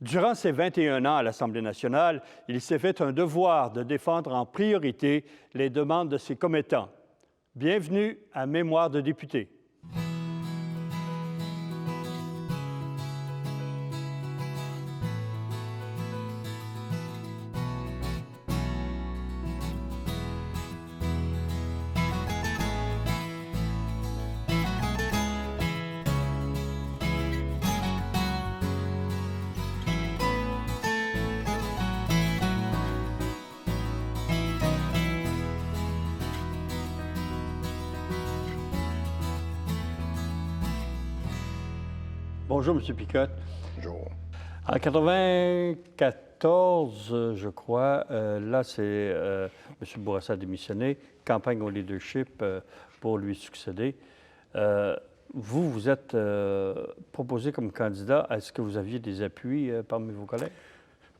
Durant ses 21 ans à l'Assemblée nationale, il s'est fait un devoir de défendre en priorité les demandes de ses commettants. Bienvenue à Mémoire de député. Bonjour, M. Picotte. Bonjour. En 1994, je crois, là, c'est M. Bourassa a démissionné, campagne au leadership pour lui succéder. Vous êtes proposé comme candidat. Est-ce que vous aviez des appuis parmi vos collègues?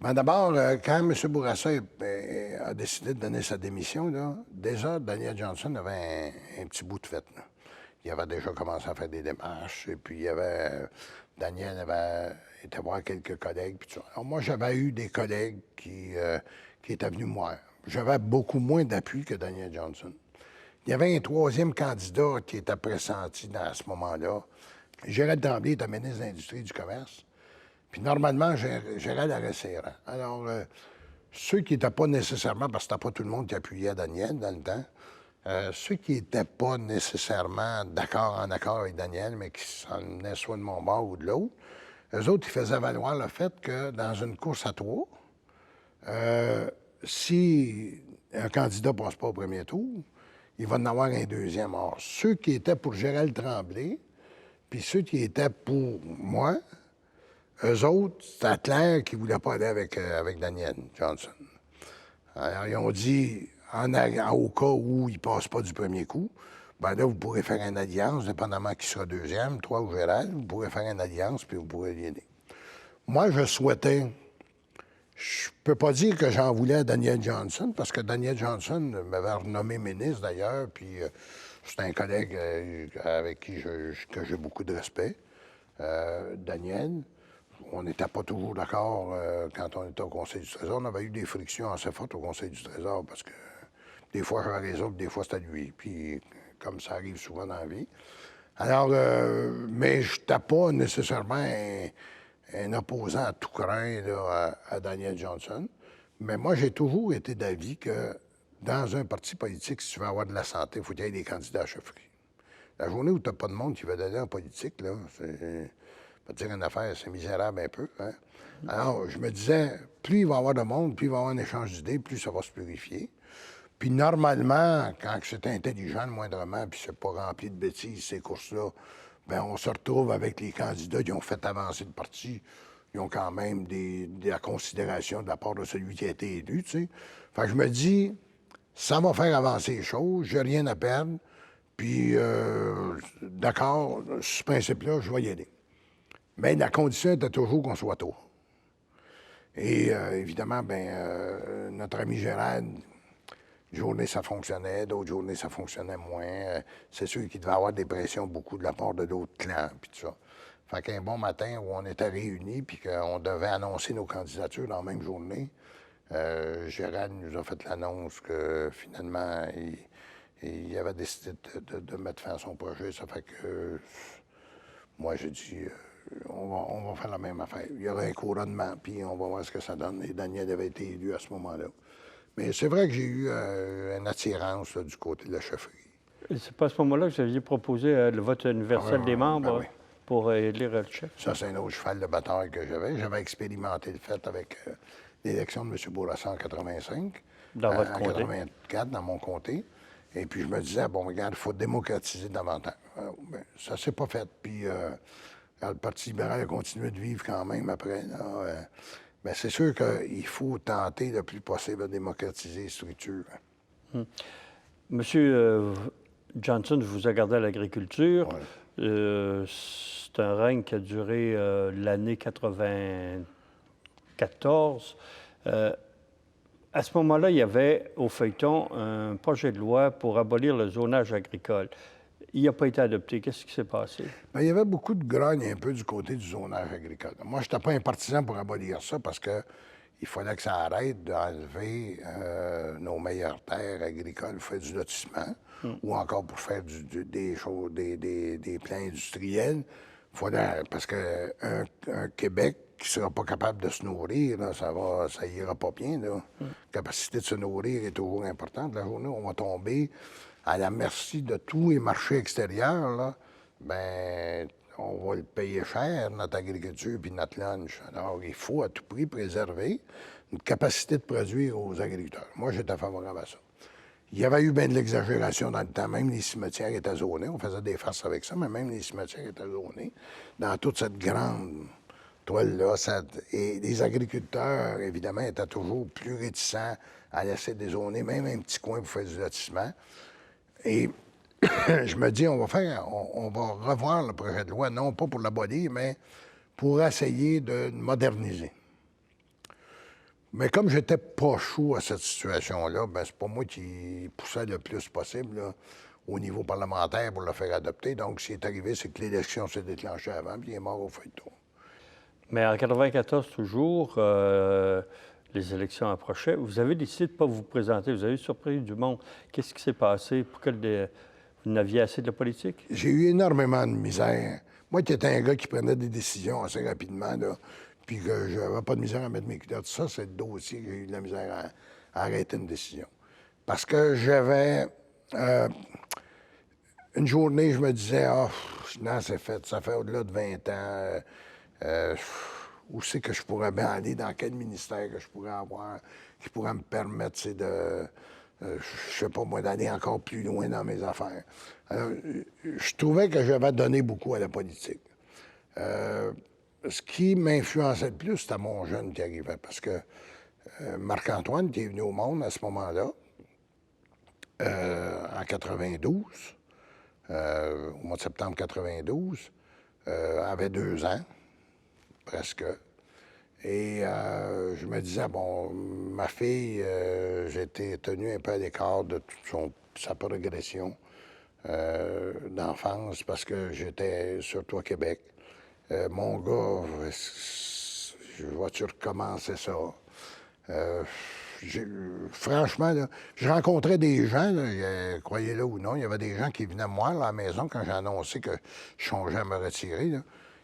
Bien, d'abord, quand M. Bourassa a décidé de donner sa démission, là, déjà, Daniel Johnson avait un petit bout de fête. Là. Il avait déjà commencé à faire des démarches, et puis Daniel avait été voir quelques collègues. Puis tout ça. Alors, moi, j'avais eu des collègues qui étaient venus me voir. J'avais beaucoup moins d'appui que Daniel Johnson. Il y avait un troisième candidat qui était pressenti à ce moment-là. Gérald Tremblay était ministre de l'Industrie et du Commerce. Puis normalement, Gérald Arressera. Alors, ceux qui n'étaient pas nécessairement, parce que c'était pas tout le monde qui appuyait Daniel dans le temps, ceux qui n'étaient pas nécessairement en accord avec Daniel, mais qui s'en venaient soit de mon bord ou de l'autre, eux autres, ils faisaient valoir le fait que dans une course à trois, si un candidat ne passe pas au premier tour, il va en avoir un deuxième. Or, ceux qui étaient pour Gérald Tremblay, puis ceux qui étaient pour moi, eux autres, c'était clair qu'ils ne voulaient pas aller avec Daniel Johnson. Alors, ils ont dit, au cas où il ne passe pas du premier coup, bien là, vous pourrez faire une alliance, dépendamment qui sera deuxième, toi ou Gérald, vous pourrez faire une alliance, puis vous pourrez l'aider. Moi, je souhaitais, je peux pas dire que j'en voulais à Daniel Johnson, parce que Daniel Johnson m'avait renommé ministre, d'ailleurs, puis c'est un collègue avec qui j'ai beaucoup de respect. Daniel, on n'était pas toujours d'accord quand on était au Conseil du Trésor. On avait eu des frictions assez fortes au Conseil du Trésor parce que des fois j'avais raison, puis des fois c'était lui. Puis comme ça arrive souvent dans la vie. Alors, mais je n'étais pas nécessairement un opposant à tout craint là, à Daniel Johnson. Mais moi, j'ai toujours été d'avis que dans un parti politique, si tu veux avoir de la santé, il faut qu'il y ait des candidats à chefferie. La journée où tu n'as pas de monde qui veut aller en politique, là, c'est... Pas dire une affaire, c'est misérable un peu. Hein? Alors, je me disais, plus il va y avoir de monde, plus il va y avoir un échange d'idées, plus ça va se purifier. Puis normalement, quand c'est intelligent le moindrement, puis c'est pas rempli de bêtises, ces courses-là, bien, on se retrouve avec les candidats qui ont fait avancer le parti. Ils ont quand même de la considération de la part de celui qui a été élu, tu sais. Fait que je me dis, ça va faire avancer les choses, j'ai rien à perdre, puis d'accord, sur ce principe-là, je vais y aller. Bien, la condition était toujours qu'on soit tôt. Et évidemment, notre ami Gérald, une journée ça fonctionnait, d'autres journées ça fonctionnait moins. C'est sûr qu'il devait avoir des pressions beaucoup de la part de d'autres clans, puis tout ça. Fait qu'un bon matin où on était réunis, puis qu'on devait annoncer nos candidatures dans la même journée, Gérald nous a fait l'annonce que finalement, il avait décidé de mettre fin à son projet. Ça fait que moi, j'ai dit... On va faire la même affaire. Il y aura un couronnement, puis on va voir ce que ça donne. Et Daniel avait été élu à ce moment-là. Mais c'est vrai que j'ai eu une attirance là, du côté de la chefferie. C'est pas à ce moment-là que vous aviez proposé le vote universel des membres pour élire le chef? Ça, c'est un autre cheval de bataille que j'avais. J'avais expérimenté le fait avec l'élection de M. Bourassa en 85. Dans votre comté? En 84, dans mon comté. Et puis je me disais, bon, regarde, il faut démocratiser davantage. Ben, ça s'est pas fait. Puis... le Parti libéral a continué de vivre quand même après. Mais c'est sûr qu'il faut tenter le plus possible de démocratiser les structures. Monsieur Johnson vous a gardé à l'agriculture. Ouais. C'est un règne qui a duré l'année 94. À ce moment-là, il y avait au feuilleton un projet de loi pour abolir le zonage agricole. Il n'a pas été adopté. Qu'est-ce qui s'est passé? Bien, il y avait beaucoup de grogne un peu du côté du zonage agricole. Moi, je n'étais pas un partisan pour abolir ça parce que il fallait que ça arrête d'enlever nos meilleures terres agricoles pour faire du lotissement ou encore pour faire des choses, des plans industriels. Parce qu'un Québec qui ne sera pas capable de se nourrir, là, ça ira pas bien. La capacité de se nourrir est toujours importante. La journée où on va tomber à la merci de tous les marchés extérieurs, là, ben, on va le payer cher, notre agriculture puis notre lunch. Alors, il faut à tout prix préserver une capacité de produire aux agriculteurs. Moi, j'étais favorable à ça. Il y avait eu bien de l'exagération dans le temps. Même les cimetières étaient zonés. On faisait des farces avec ça, mais même les cimetières étaient zonés. Dans toute cette grande toile-là, et les agriculteurs, évidemment, étaient toujours plus réticents à laisser dézoner même un petit coin pour faire du lotissement. Et je me dis, on va revoir le projet de loi, non pas pour l'abolir, mais pour essayer de le moderniser. Mais comme j'étais pas chaud à cette situation-là, ben c'est pas moi qui poussais le plus possible là, au niveau parlementaire pour le faire adopter. Donc, ce qui est arrivé, c'est que l'élection s'est déclenchée avant, puis il est mort au feuilleton. Mais en 94, toujours, les élections approchaient. Vous avez décidé de ne pas vous présenter. Vous avez surpris du monde. Qu'est-ce qui s'est passé? Pourquoi vous n'aviez assez de la politique? J'ai eu énormément de misère. Moi, qui étais un gars qui prenait des décisions assez rapidement, là, puis que je n'avais pas de misère à mettre mes culottes, ça, c'est le dossier que j'ai eu de la misère à arrêter une décision. Parce que j'avais... une journée, je me disais, non, c'est fait, ça fait au-delà de 20 ans. Où c'est que je pourrais bien aller, dans quel ministère que je pourrais avoir, qui pourrait me permettre, c'est de... je sais pas moi, d'aller encore plus loin dans mes affaires. Alors, je trouvais que j'avais donné beaucoup à la politique. Ce qui m'influençait le plus, c'était mon jeune qui arrivait, parce que Marc-Antoine, qui est venu au monde à ce moment-là, en 92, au mois de septembre 92, avait 2 ans, presque. Et je me disais, bon, ma fille, j'étais tenu un peu à l'écart de toute sa progression d'enfance parce que j'étais surtout à Québec. Mon gars, je vois-tu recommencer ça? Franchement, là, je rencontrais des gens, là, croyez-le ou non, il y avait des gens qui venaient me voir à la maison quand j'ai annoncé que je songeais à me retirer. Là.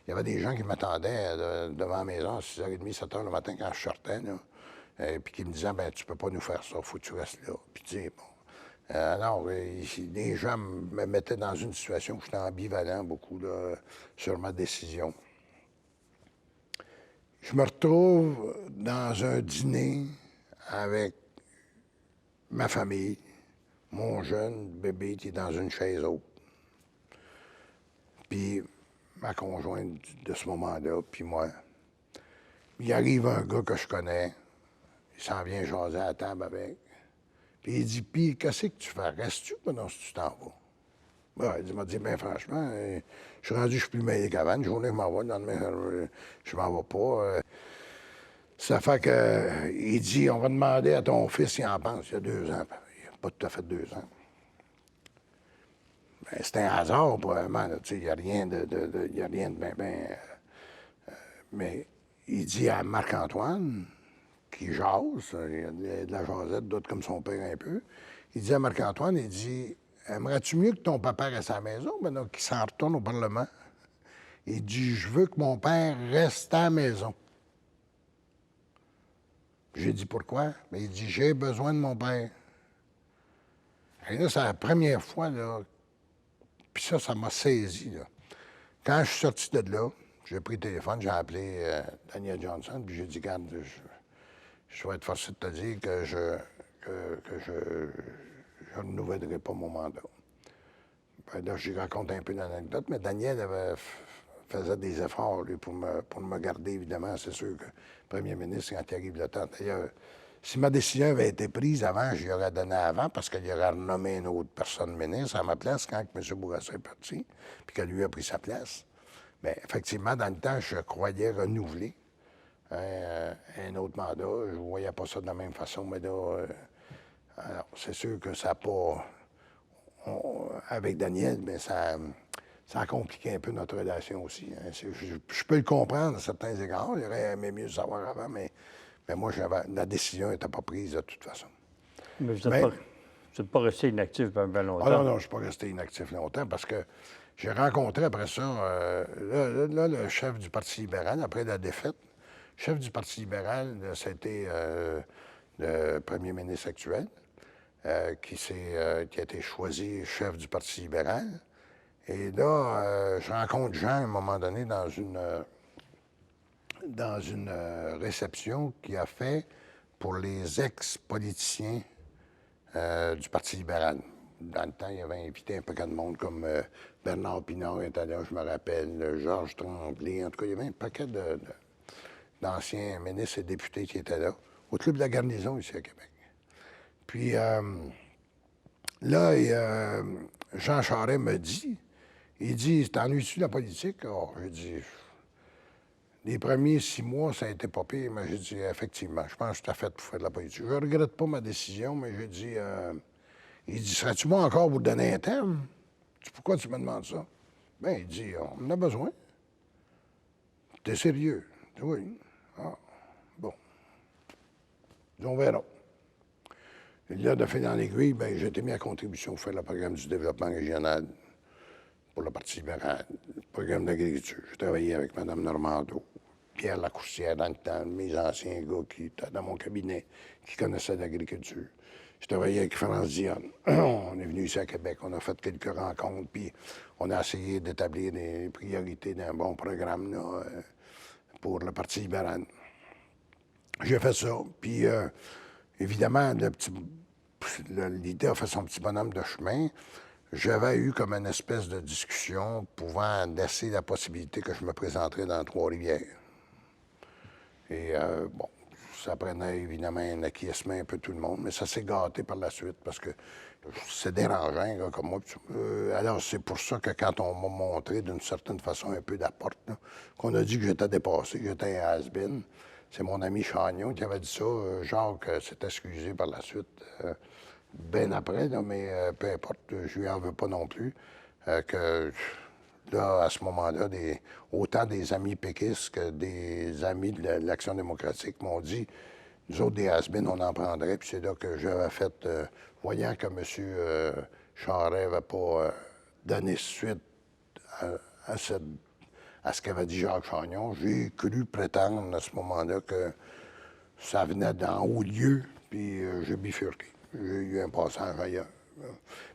Il y avait des gens qui m'attendaient devant la maison à 6h30, 7h le matin quand je sortais, puis qui me disaient, ben tu peux pas nous faire ça, faut que tu restes là. Puis tu dis, bon. Alors, les gens me mettaient dans une situation où j'étais ambivalent beaucoup là, sur ma décision. Je me retrouve dans un dîner avec ma famille, mon jeune bébé qui est dans une chaise haute, puis ma conjointe de ce moment-là, puis moi. Il arrive un gars que je connais, il s'en vient jaser à la table avec, puis il dit, puis qu'est-ce que tu fais? Restes-tu pendant que tu t'en vas? Ben, il m'a dit, bien franchement, je suis rendu, je suis plus mêlé qu'avant. Une journée, je m'en vais, le lendemain, je m'en vais pas. Ça fait que, il dit, on va demander à ton fils s'il en pense. Il y a 2 ans. Il n'a pas tout à fait 2 ans. Ben, c'est un hasard, probablement. Il n'y a rien de bien. Mais il dit à Marc-Antoine, qui jase, il y a de la jasette, d'autres comme son père un peu. Il dit à Marc-Antoine, il dit, aimerais-tu mieux que ton papa reste à la maison, maintenant qu'il s'en retourne au Parlement? Il dit, je veux que mon père reste à la maison. J'ai dit, pourquoi? Mais il dit, j'ai besoin de mon père. Et là, c'est la première fois, là, puis ça m'a saisi, là. Quand je suis sorti de là, j'ai pris le téléphone, j'ai appelé Daniel Johnson, puis j'ai dit, regarde, je vais être forcé de te dire que je ne renouvellerai pas mon mandat. Ben là, je lui raconte un peu l'anecdote, mais Daniel faisait des efforts, lui, pour me garder, évidemment. C'est sûr que le premier ministre, quand il arrive le temps, d'ailleurs, si ma décision avait été prise avant, je lui aurais donné avant, parce qu'il aurait renommé une autre personne ministre à ma place quand M. Bourassa est parti, puis que lui a pris sa place. Mais effectivement, dans le temps, je croyais renouveler un autre mandat. Je ne voyais pas ça de la même façon, mais là, alors, c'est sûr que ça n'a pas... avec Daniel, bien, ça a compliqué un peu notre relation aussi. Hein. Je peux le comprendre à certains égards. J'aurais aimé mieux le savoir avant, mais moi, la décision n'était pas prise de toute façon. Mais vous Mais, n'êtes pas resté inactif pendant longtemps. ah non, non, je ne suis pas resté inactif longtemps parce que j'ai rencontré après ça, là, le chef du Parti libéral, après la défaite, le chef du Parti libéral, c'était le premier ministre actuel, qui a été choisi chef du Parti libéral. Et là, je rencontre Jean à un moment donné dans une réception qu'il a fait pour les ex-politiciens du Parti libéral. Dans le temps, il avait invité un paquet de monde comme Bernard Pinard était là, je me rappelle, Georges Tremblay. En tout cas, il y avait un paquet d'anciens ministres et députés qui étaient là, au Club de la Garnison ici à Québec. Puis là, Jean Charest me dit, il dit, t'ennuies-tu de la politique? Oh, j'ai dit, les premiers 6 mois, ça a été pas pire, mais j'ai dit, effectivement, je pense que je suis fait pour faire de la politique. Je ne regrette pas ma décision, mais j'ai dit, il dit, serais-tu bon encore vous donner un terme? Je dis, pourquoi tu me demandes ça? Bien, il dit, on en a besoin. T'es sérieux? Je dis, oui. Ah, bon. On verra. Et là, de fil en aiguille, bien, j'ai été mis à contribution pour faire le programme du développement régional pour le Parti libéral, le programme d'agriculture. J'ai travaillé avec Mme Normando, Pierre Lacoussière dans le temps, mes anciens gars qui étaient dans mon cabinet, qui connaissaient l'agriculture. J'ai travaillé avec France Dionne. On est venu ici à Québec, on a fait quelques rencontres, puis on a essayé d'établir des priorités d'un bon programme là, pour le Parti libéral. J'ai fait ça, puis évidemment, l'idée a fait son petit bonhomme de chemin. J'avais eu comme une espèce de discussion pouvant laisser la possibilité que je me présenterais dans Trois-Rivières. Et bon, ça prenait évidemment un acquiescement un peu tout le monde, mais ça s'est gâté par la suite parce que c'est dérangeant, un gars comme moi. Alors, c'est pour ça que quand on m'a montré d'une certaine façon un peu d'apporte, qu'on a dit que j'étais dépassé, que j'étais un has-been, c'est mon ami Chagnon qui avait dit ça. Jacques s'est excusé par la suite, bien après, là, mais peu importe, je lui en veux pas non plus. Que là, à ce moment-là, autant des amis péquistes que des amis de l'Action démocratique m'ont dit, nous autres, des has-been, on en prendrait. Puis c'est là que j'avais fait, voyant que M. Charest n'avait pas donné suite à ce qu'avait dit Jacques Chagnon, j'ai cru prétendre à ce moment-là que ça venait d'en haut lieu, puis j'ai bifurqué. J'ai eu un passage ailleurs.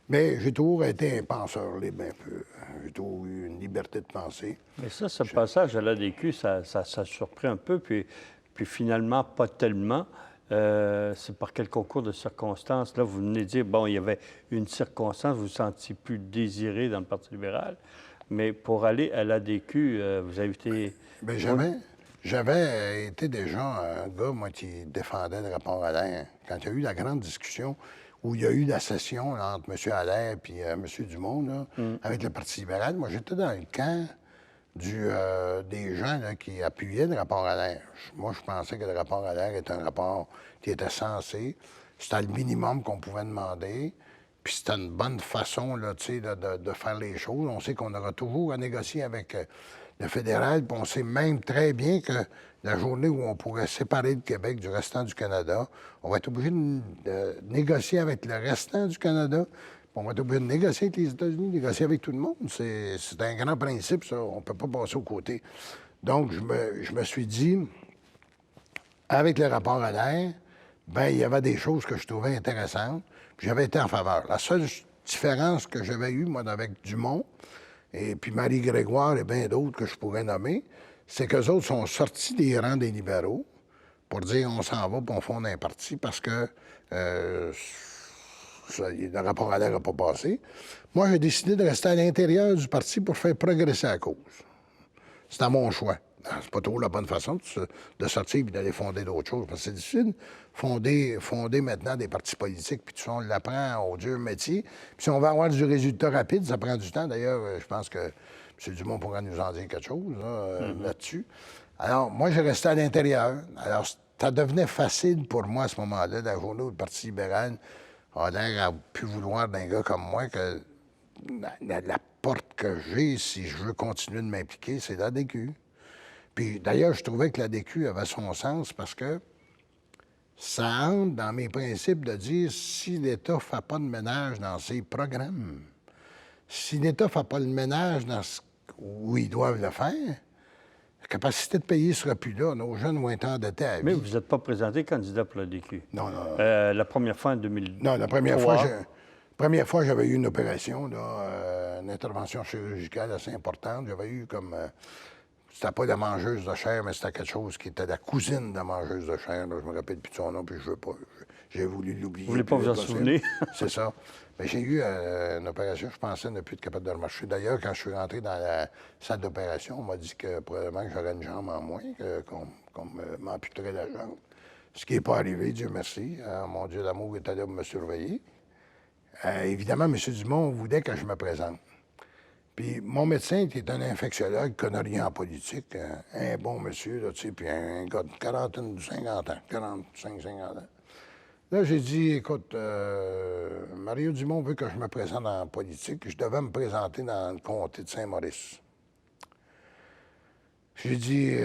Mais j'ai toujours été un penseur libre un peu. J'ai toujours eu une liberté de penser. Mais ça, ce passage à l'ADQ, ça surprend un peu, puis finalement, pas tellement. C'est par quel concours de circonstances? Là, vous venez de dire, bon, il y avait une circonstance, vous vous sentiez plus désiré dans le Parti libéral, mais pour aller à l'ADQ, vous avez été... Bien, j'avais été déjà un gars, moi, qui défendait le rapport à l'air. Quand il y a eu la grande discussion où il y a eu la session là, entre M. Allaire et M. Dumont, là, avec le Parti libéral, moi, j'étais dans le camp des gens là, qui appuyaient le rapport à l'air. Moi, je pensais que le rapport à l'air était un rapport qui était censé. C'était le minimum qu'on pouvait demander. Puis c'était une bonne façon là, de faire les choses. On sait qu'on aura toujours à négocier avec le fédéral, puis on sait même très bien que la journée où on pourrait séparer le Québec du restant du Canada, on va être obligé de négocier avec le restant du Canada, puis on va être obligé de négocier avec les États-Unis, négocier avec tout le monde. C'est un grand principe, ça. On ne peut pas passer au côté. Donc, je me suis dit, avec le rapport à l'air, bien, il y avait des choses que je trouvais intéressantes, puis j'avais été en faveur. La seule différence que j'avais eue, moi, avec Dumont, et puis Marie-Grégoire et bien d'autres que je pourrais nommer, c'est qu'eux autres sont sortis des rangs des libéraux pour dire on s'en va puis on fonde un parti parce que le rapport à l'air n'a pas passé. Moi, j'ai décidé de rester à l'intérieur du parti pour faire progresser la cause. C'est à mon choix. C'est pas trop la bonne façon de sortir et d'aller fonder d'autres choses. Parce que c'est difficile fonder maintenant des partis politiques, puis tout ça, on l'apprend au dur métier. Puis si on veut avoir du résultat rapide, ça prend du temps. D'ailleurs, je pense que M. Dumont pourra nous en dire quelque chose là-dessus. Alors, moi, j'ai resté à l'intérieur. Alors, ça devenait facile pour moi à ce moment-là, la journée où le Parti libéral a l'air à plus vouloir d'un gars comme moi que la porte que j'ai, si je veux continuer de m'impliquer, c'est l'ADQ. Puis d'ailleurs, je trouvais que l'ADQ avait son sens parce que ça entre dans mes principes de dire si l'État ne fait pas de ménage dans ses programmes, si l'État ne fait pas le ménage où ils doivent le faire, la capacité de payer ne sera plus là. Nos jeunes vont être endettés à Mais vie. vous n'êtes pas présenté candidat pour la DQ. Non, non. La première fois en 2003. Non, la première fois, j'avais eu une opération, là, une intervention chirurgicale assez importante. J'avais eu comme... c'était pas la mangeuse de chair, mais c'était quelque chose qui était la cousine de la mangeuse de chair. Là, je me rappelle plus de son nom, puis je veux pas... J'ai voulu l'oublier. Vous voulez pas vous en souvenir? C'est ça. Mais j'ai eu une opération, je pensais ne plus être capable de remarcher. D'ailleurs, quand je suis rentré dans la salle d'opération, on m'a dit que probablement que j'aurais une jambe en moins, qu'on m'amputerait la jambe. Ce qui n'est pas arrivé, Dieu merci. Mon Dieu d'amour était là pour me surveiller. Évidemment, M. Dumont voulait que je me présente. Puis mon médecin, qui est un infectiologue, connaît rien en politique, un bon monsieur, là, tu sais, puis un gars de 50 ans, 45, 50 ans. Là, j'ai dit, écoute, Mario Dumont veut que je me présente en politique. Je devais me présenter dans le comté de Saint-Maurice. J'ai dit,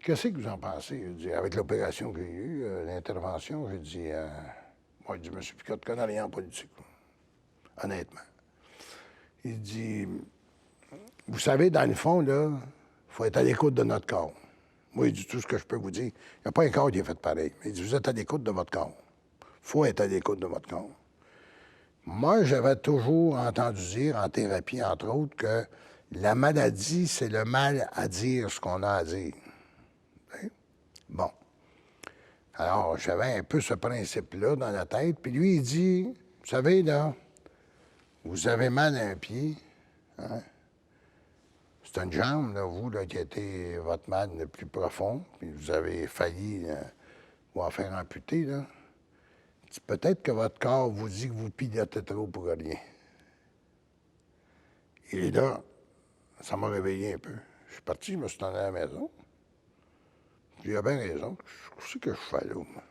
qu'est-ce que vous en pensez? J'ai dit, avec l'opération qu'il y a eu, l'intervention, j'ai dit, moi, il dit, M. Picotte ne connaît rien en politique, honnêtement. Il dit, vous savez, dans le fond, là, il faut être à l'écoute de notre corps. Moi, il dit tout ce que je peux vous dire. Il n'y a pas un corps qui est fait pareil. Mais il dit, vous êtes à l'écoute de votre corps. Il faut être à l'écoute de votre corps. Moi, j'avais toujours entendu dire, en thérapie, entre autres, que la maladie, c'est le mal à dire ce qu'on a à dire. Bon. Alors, j'avais un peu ce principe-là dans la tête. Puis lui, il dit, vous savez, là, vous avez mal à un pied, hein? C'est une jambe, là, vous, là, qui a été votre mal le plus profond, puis vous avez failli vous en faire amputer, là. Peut-être que votre corps vous dit que vous pilotez trop pour rien. Et là, ça m'a réveillé un peu. Je suis parti, je me suis tourné à la maison. Puis il a bien raison. Qu'est-ce que je fais là, moi?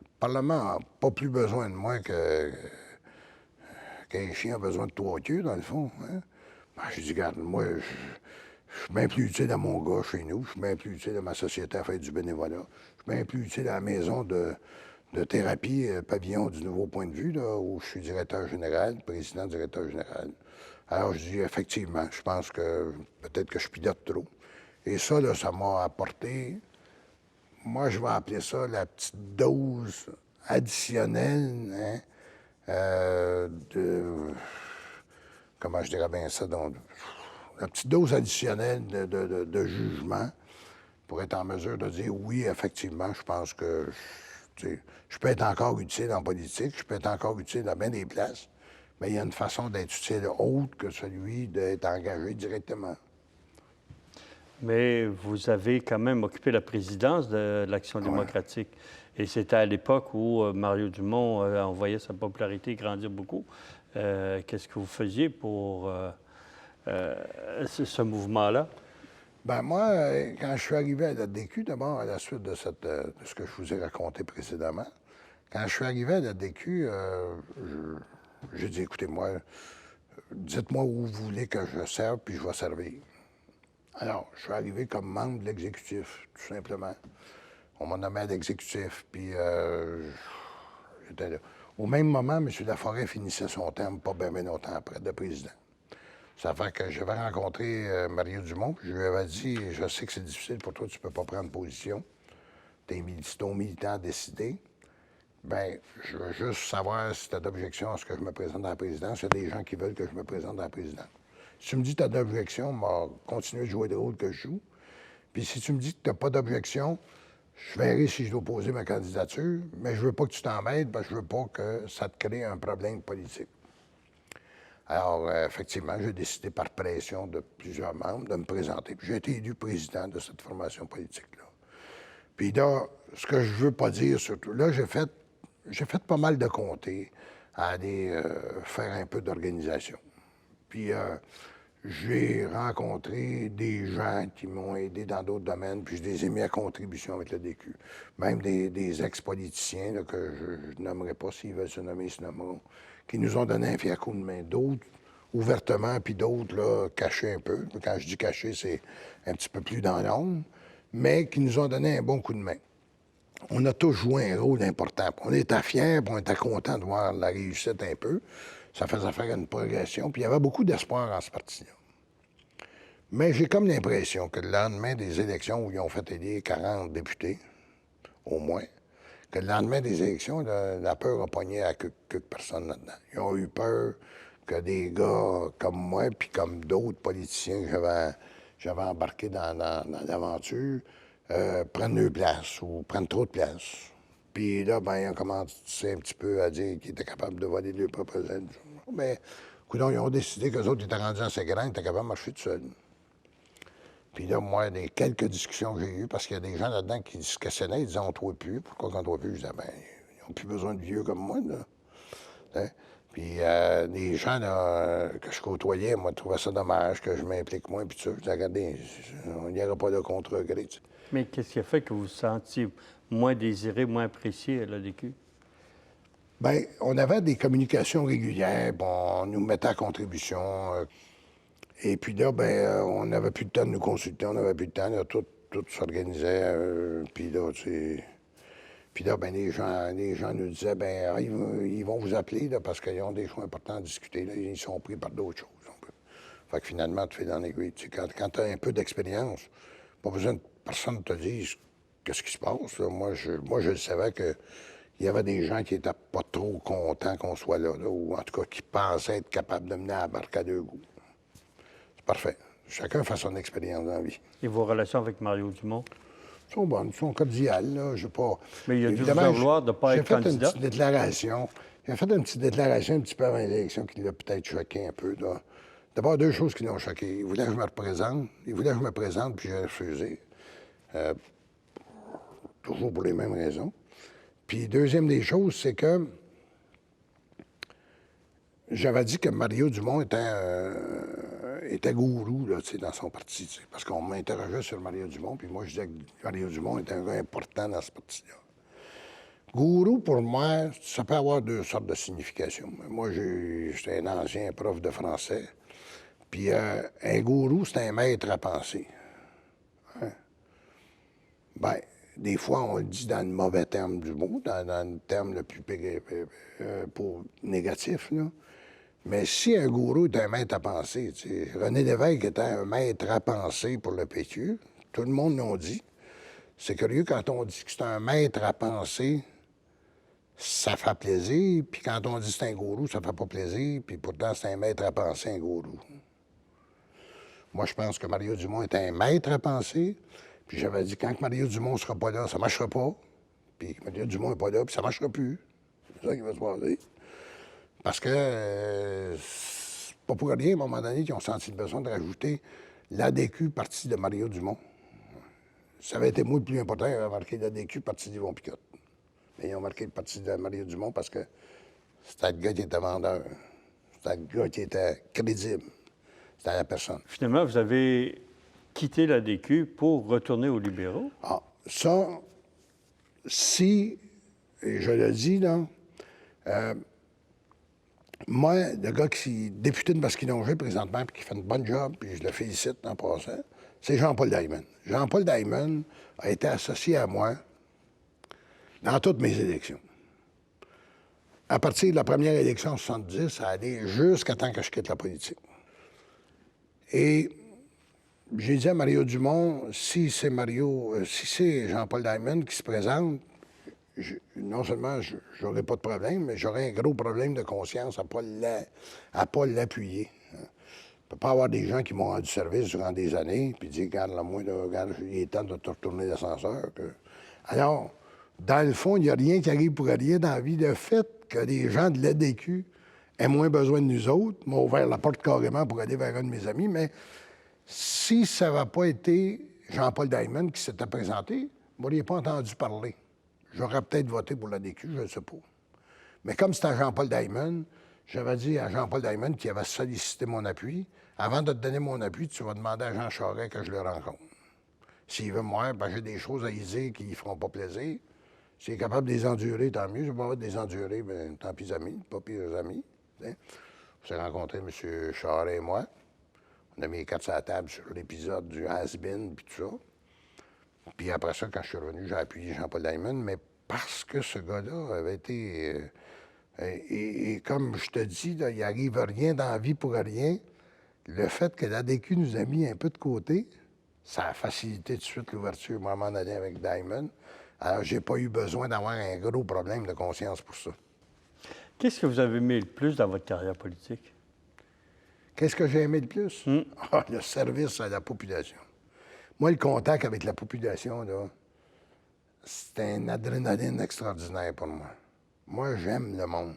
Le Parlement n'a pas plus besoin de moi qu'un chien a besoin de 3 queues, dans le fond. Hein? Ben, j'ai dit, regarde, moi, je suis bien plus utile à mon gars chez nous, je suis bien plus utile à ma société à faire du bénévolat, je suis bien plus utile à la maison de thérapie, pavillon du nouveau point de vue, là, où je suis directeur général, président-directeur général. Alors, je dis, effectivement, je pense que peut-être que je pilote trop. Et ça, là, ça m'a apporté, moi, je vais appeler ça la petite dose additionnelle, hein, comment je dirais bien ça, donc, la petite dose additionnelle de jugement pour être en mesure de dire oui, effectivement, je pense que je peux être encore utile en politique, je peux être encore utile à bien des places, mais il y a une façon d'être utile autre que celui d'être engagé directement. Mais vous avez quand même occupé la présidence de l'Action démocratique. Et c'était à l'époque où Mario Dumont envoyait sa popularité grandir beaucoup. Qu'est-ce que vous faisiez pour ce mouvement-là? Ben moi, quand je suis arrivé à la DQ, d'abord, à la suite de ce que je vous ai raconté précédemment, quand je suis arrivé à la DQ, j'ai dit, écoutez-moi, dites-moi où vous voulez que je serve, puis je vais servir. Alors, je suis arrivé comme membre de l'exécutif, tout simplement. On m'a nommé à l'exécutif, puis j'étais là. Au même moment, M. Laforêt finissait son terme, pas bien longtemps après, de président. Ça fait que j'avais rencontré Mario Dumont, puis je lui avais dit, je sais que c'est difficile pour toi, tu ne peux pas prendre position. T'es ton militant à décider. Bien, je veux juste savoir si tu as d'objection à ce que je me présente dans la présidence. Il y a des gens qui veulent que je me présente dans la présidence. Si tu me dis que tu as d'objection, on va continuer de jouer le rôle que je joue. Puis si tu me dis que tu n'as pas d'objection, je verrai si je dois poser ma candidature, mais je veux pas que tu t'emmêles parce que je veux pas que ça te crée un problème politique. Alors, effectivement, j'ai décidé par pression de plusieurs membres de me présenter. Puis j'ai été élu président de cette formation politique-là. Puis là, ce que je veux pas dire surtout, là, j'ai fait pas mal de comtés à aller faire un peu d'organisation. Puis J'ai rencontré des gens qui m'ont aidé dans d'autres domaines, puis je les ai mis à contribution avec le DQ. Même des ex-politiciens là, que je ne nommerai pas, s'ils veulent se nommer, ils se nommeront, qui nous ont donné un fier coup de main. D'autres, ouvertement, puis d'autres, là, cachés un peu. Quand je dis cachés, c'est un petit peu plus dans l'ombre, mais qui nous ont donné un bon coup de main. On a tous joué un rôle important. On était fiers, puis on était contents de voir la réussite un peu. Ça faisait faire une progression, puis il y avait beaucoup d'espoir en ce parti-là. Mais j'ai comme l'impression que le lendemain des élections où ils ont fait élire 40 députés, au moins, que le lendemain des élections, la peur a pogné à quelques personnes là-dedans. Ils ont eu peur que des gars comme moi, puis comme d'autres politiciens que j'avais embarqués dans l'aventure, prennent leur place ou prennent trop de place. Puis là, ben, ils ont commencé un petit peu à dire qu'ils étaient capables de voler leurs propres ailes. Mais, coudonc, ils ont décidé qu'eux autres étaient rendus assez grands, ils étaient capables de marcher tout seuls. Puis là, moi, les quelques discussions que j'ai eues, parce qu'il y a des gens là-dedans qui se questionnaient, ils disaient on ne trouve plus. Pourquoi qu'on ne trouve plus? Je disais, ben, ils n'ont plus besoin de vieux comme moi, là. Hein? Puis les gens là, que je côtoyais, moi, trouvaient ça dommage que je m'implique moins, puis tout ça. Je disais, regardez, on n'y aura pas de contre-regret. Tu sais. Mais qu'est-ce qui a fait que vous vous sentiez moins désiré, moins apprécié à l'ADQ? Bien, on avait des communications régulières, bon, on nous mettait à contribution. Et puis là, ben, on n'avait plus de temps de nous consulter, on n'avait plus de temps, là, tout s'organisait. Puis là, tu sais. Puis là, ben, les gens nous disaient, ben, ah, ils vont vous appeler là, parce qu'ils ont des choses importantes à discuter. Là, ils sont pris par d'autres choses. Fait que finalement, tu fais dans l'aiguille. Tu sais, quand tu as un peu d'expérience, pas besoin de personne te dise qu'est-ce qui se passe. Là. Moi, je savais que il y avait des gens qui n'étaient pas trop contents qu'on soit là, ou en tout cas qui pensaient être capables de mener la barque à deux goûts. C'est parfait. Chacun fait son expérience dans la vie. Et vos relations avec Mario Dumont? Ils sont bonnes, ils sont cordiales, là. Je sais pas. Mais il a dû vous Évidemment, vouloir de ne pas être candidat? J'ai fait une petite déclaration un petit peu avant l'élection qui l'a peut-être choqué un peu, là. D'abord, deux choses qui l'ont choqué. Il voulait que je me représente. Il voulait que je me présente, puis j'ai refusé. Toujours pour les mêmes raisons. Puis, deuxième des choses, c'est que j'avais dit que Mario Dumont était gourou là, dans son parti. T'sais, parce qu'on m'interrogeait sur Mario Dumont, puis moi, je disais que Mario Dumont était un gars important dans ce parti-là. Gourou, pour moi, ça peut avoir deux sortes de significations. Moi, j'étais un ancien prof de français. Puis un gourou, c'est un maître à penser. Hein? Bien, des fois, on le dit dans le mauvais terme du mot, dans le terme le plus pour négatif. Là. Mais si un gourou est un maître à penser, René Lévesque était un maître à penser pour le PQ, tout le monde l'a dit. C'est curieux quand on dit que c'est un maître à penser, ça fait plaisir, puis quand on dit que c'est un gourou, ça fait pas plaisir, puis pourtant c'est un maître à penser, un gourou. Moi, je pense que Mario Dumont est un maître à penser. Puis j'avais dit, quand Mario Dumont ne sera pas là, ça ne marchera pas. Puis Mario Dumont n'est pas là, puis ça ne marchera plus. C'est ça qui va se passer. Parce que c'est pas pour rien, à un moment donné, qu'ils ont senti le besoin de rajouter l'ADQ parti de Mario Dumont. Ça avait été moi le plus important, ils avaient marqué l'ADQ parti d'Yvon Picotte. Mais ils ont marqué le parti de Mario Dumont parce que c'était le gars qui était vendeur. C'était le gars qui était crédible. C'était la personne. Finalement, vous avez quitté l'ADQ pour retourner aux libéraux? Ah, ça, si, et je le dis, là, moi, le gars qui est député de Masquinongé présentement, puis qui fait une bonne job, puis je le félicite en passant, c'est Jean-Paul Diamond. Jean-Paul Diamond a été associé à moi dans toutes mes élections. À partir de la première élection en 70, ça allait jusqu'à temps que je quitte la politique. Et j'ai dit à Mario Dumont, si c'est Jean-Paul Diamond qui se présente, non seulement je n'aurais pas de problème, mais j'aurais un gros problème de conscience à ne pas l'appuyer. Il ne peut pas y avoir des gens qui m'ont rendu service durant des années, puis dire, regarde, là, moi, là, regarde, il est temps de te retourner l'ascenseur. Alors, dans le fond, il n'y a rien qui arrive pour rien dans la vie. Le fait que les gens de l'ADQ aient moins besoin de nous autres m'a ouvert la porte carrément pour aller vers un de mes amis, mais si ça n'avait pas été Jean-Paul Diamond qui s'était présenté, vous n'auriez pas entendu parler. J'aurais peut-être voté pour l'ADQ, je ne sais pas. Mais comme c'était Jean-Paul Diamond, j'avais dit à Jean-Paul Diamond qui avait sollicité mon appui, avant de te donner mon appui, tu vas demander à Jean Charest que je le rencontre. S'il veut moi, ben, j'ai des choses à y dire qui ne feront pas plaisir. S'il est capable de les endurer, tant mieux. Je vais pas les endurer, ben, tant pis amis, pas pires amis. Hein. On s'est rencontrés, M. Charest et moi. On a mis les cartes sur la table sur l'épisode du has-been, puis tout ça. Puis après ça, quand je suis revenu, j'ai appuyé Jean-Paul Diamond, mais parce que ce gars-là avait été... et comme je te dis, là, il n'arrive rien dans la vie pour rien. Le fait que l'ADQ nous a mis un peu de côté, ça a facilité tout de suite l'ouverture à un moment donné avec Diamond. Alors, j'ai pas eu besoin d'avoir un gros problème de conscience pour ça. Qu'est-ce que vous avez aimé le plus dans votre carrière politique? Qu'est-ce que j'ai aimé le plus? Ah, le service à la population. Moi, le contact avec la population, là, c'est une adrénaline extraordinaire pour moi. Moi, j'aime le monde.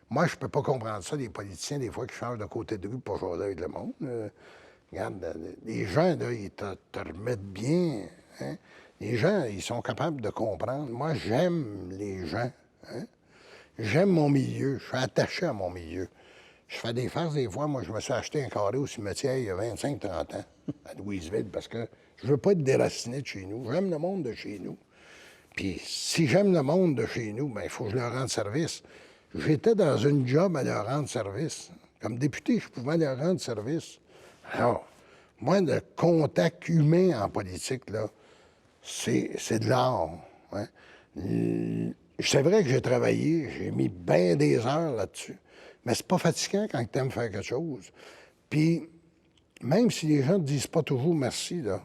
Moi, je peux pas comprendre ça, les politiciens, des fois, qui changent de côté de rue pour jaser avec le monde. Regarde, les gens, là, ils te remettent bien. Hein? Les gens, ils sont capables de comprendre. Moi, j'aime les gens. Hein? J'aime mon milieu. Je suis attaché à mon milieu. Je fais des farces des fois. Moi, je me suis acheté un carré au cimetière il y a 25-30 ans, à Louisville, parce que je veux pas être déraciné de chez nous. J'aime le monde de chez nous. Puis si j'aime le monde de chez nous, bien, il faut que je leur rende service. J'étais dans une job à leur rendre service. Comme député, je pouvais leur rendre service. Alors, moi, le contact humain en politique, là, c'est de l'art. Hein? C'est vrai que j'ai travaillé, j'ai mis bien des heures là-dessus. Mais c'est pas fatigant quand tu aimes faire quelque chose. Puis, même si les gens ne te disent pas toujours merci, là,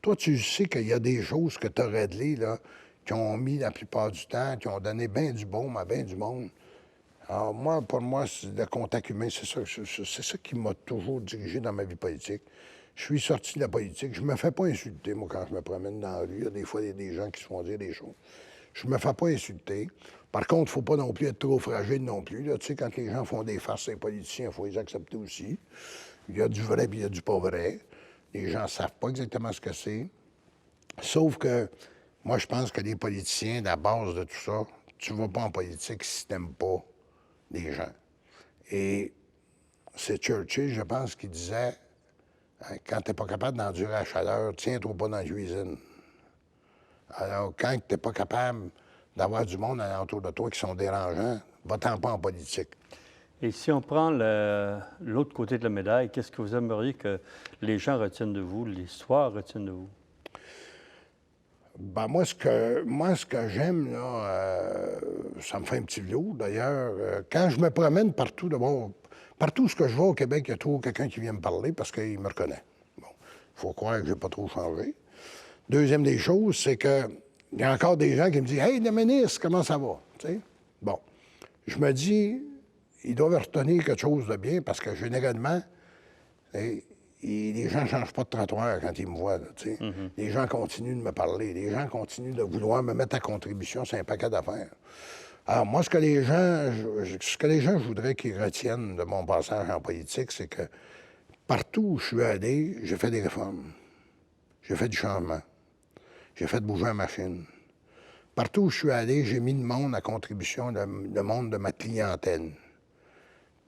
toi, tu sais qu'il y a des choses que tu as réglées, là, qui ont mis la plupart du temps, qui ont donné bien du baume à bien du monde. Alors, moi, pour moi, le contact humain, c'est ça qui m'a toujours dirigé dans ma vie politique. Je suis sorti de la politique. Je me fais pas insulter, moi, quand je me promène dans la rue. Il y a des fois, il y a des gens qui se font dire des choses. Je me fais pas insulter. Par contre, il ne faut pas non plus être trop fragile non plus. Là. Tu sais, quand les gens font des farces, les politiciens, il faut les accepter aussi. Il y a du vrai puis il y a du pas vrai. Les gens ne savent pas exactement ce que c'est. Sauf que moi, je pense que les politiciens, la base de tout ça, tu ne vas pas en politique si tu n'aimes pas les gens. Et c'est Churchill, je pense, qui disait, hein, quand tu n'es pas capable d'endurer la chaleur, tiens-toi pas dans la cuisine. Alors, quand tu n'es pas capable d'avoir du monde alentour de toi qui sont dérangeants, va-t'en pas en politique. Et si on prend l'autre côté de la médaille, qu'est-ce que vous aimeriez que les gens retiennent de vous, l'histoire retienne de vous? Ben moi, ce que j'aime, là, ça me fait un petit velours, d'ailleurs. Quand je me promène partout, d'abord, partout où je vais au Québec, il y a toujours quelqu'un qui vient me parler parce qu'il me reconnaît. Bon, il faut croire que je n'ai pas trop changé. Deuxième des choses, c'est que il y a encore des gens qui me disent « Hey, le ministre, comment ça va? » Tu sais? Bon, je me dis, ils doivent retenir quelque chose de bien parce que généralement, les gens ne changent pas de trottoir quand ils me voient. Là, tu sais. Les gens continuent de me parler. Les gens continuent de vouloir me mettre à contribution. C'est un paquet d'affaires. Alors, moi, ce que les gens, je voudrais qu'ils retiennent de mon passage en politique, c'est que partout où je suis allé, j'ai fait des réformes. J'ai fait du changement. J'ai fait bouger la machine. Partout où je suis allé, j'ai mis le monde à contribution, le monde de ma clientèle.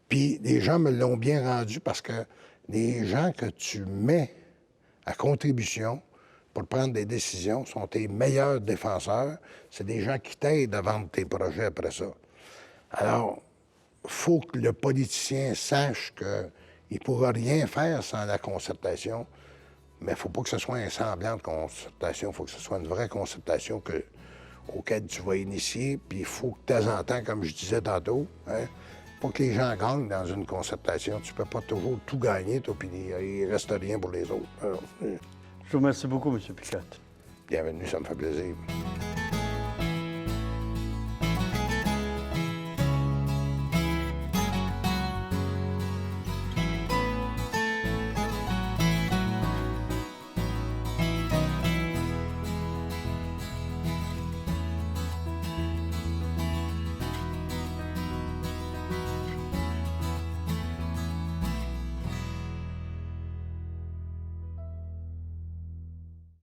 Puis les gens me l'ont bien rendu parce que les gens que tu mets à contribution pour prendre des décisions sont tes meilleurs défenseurs. C'est des gens qui t'aident à vendre tes projets après ça. Alors, il faut que le politicien sache qu'il ne pourra rien faire sans la concertation, mais il ne faut pas que ce soit un semblant de concertation. Il faut que ce soit une vraie concertation auquel tu vas initier. Puis il faut que de temps en temps, comme je disais tantôt, hein, faut que les gens gagnent dans une concertation. Tu ne peux pas toujours tout gagner, toi, puis il ne reste rien pour les autres. Alors, Je vous remercie beaucoup, M. Picotte. bienvenue, ça me fait plaisir.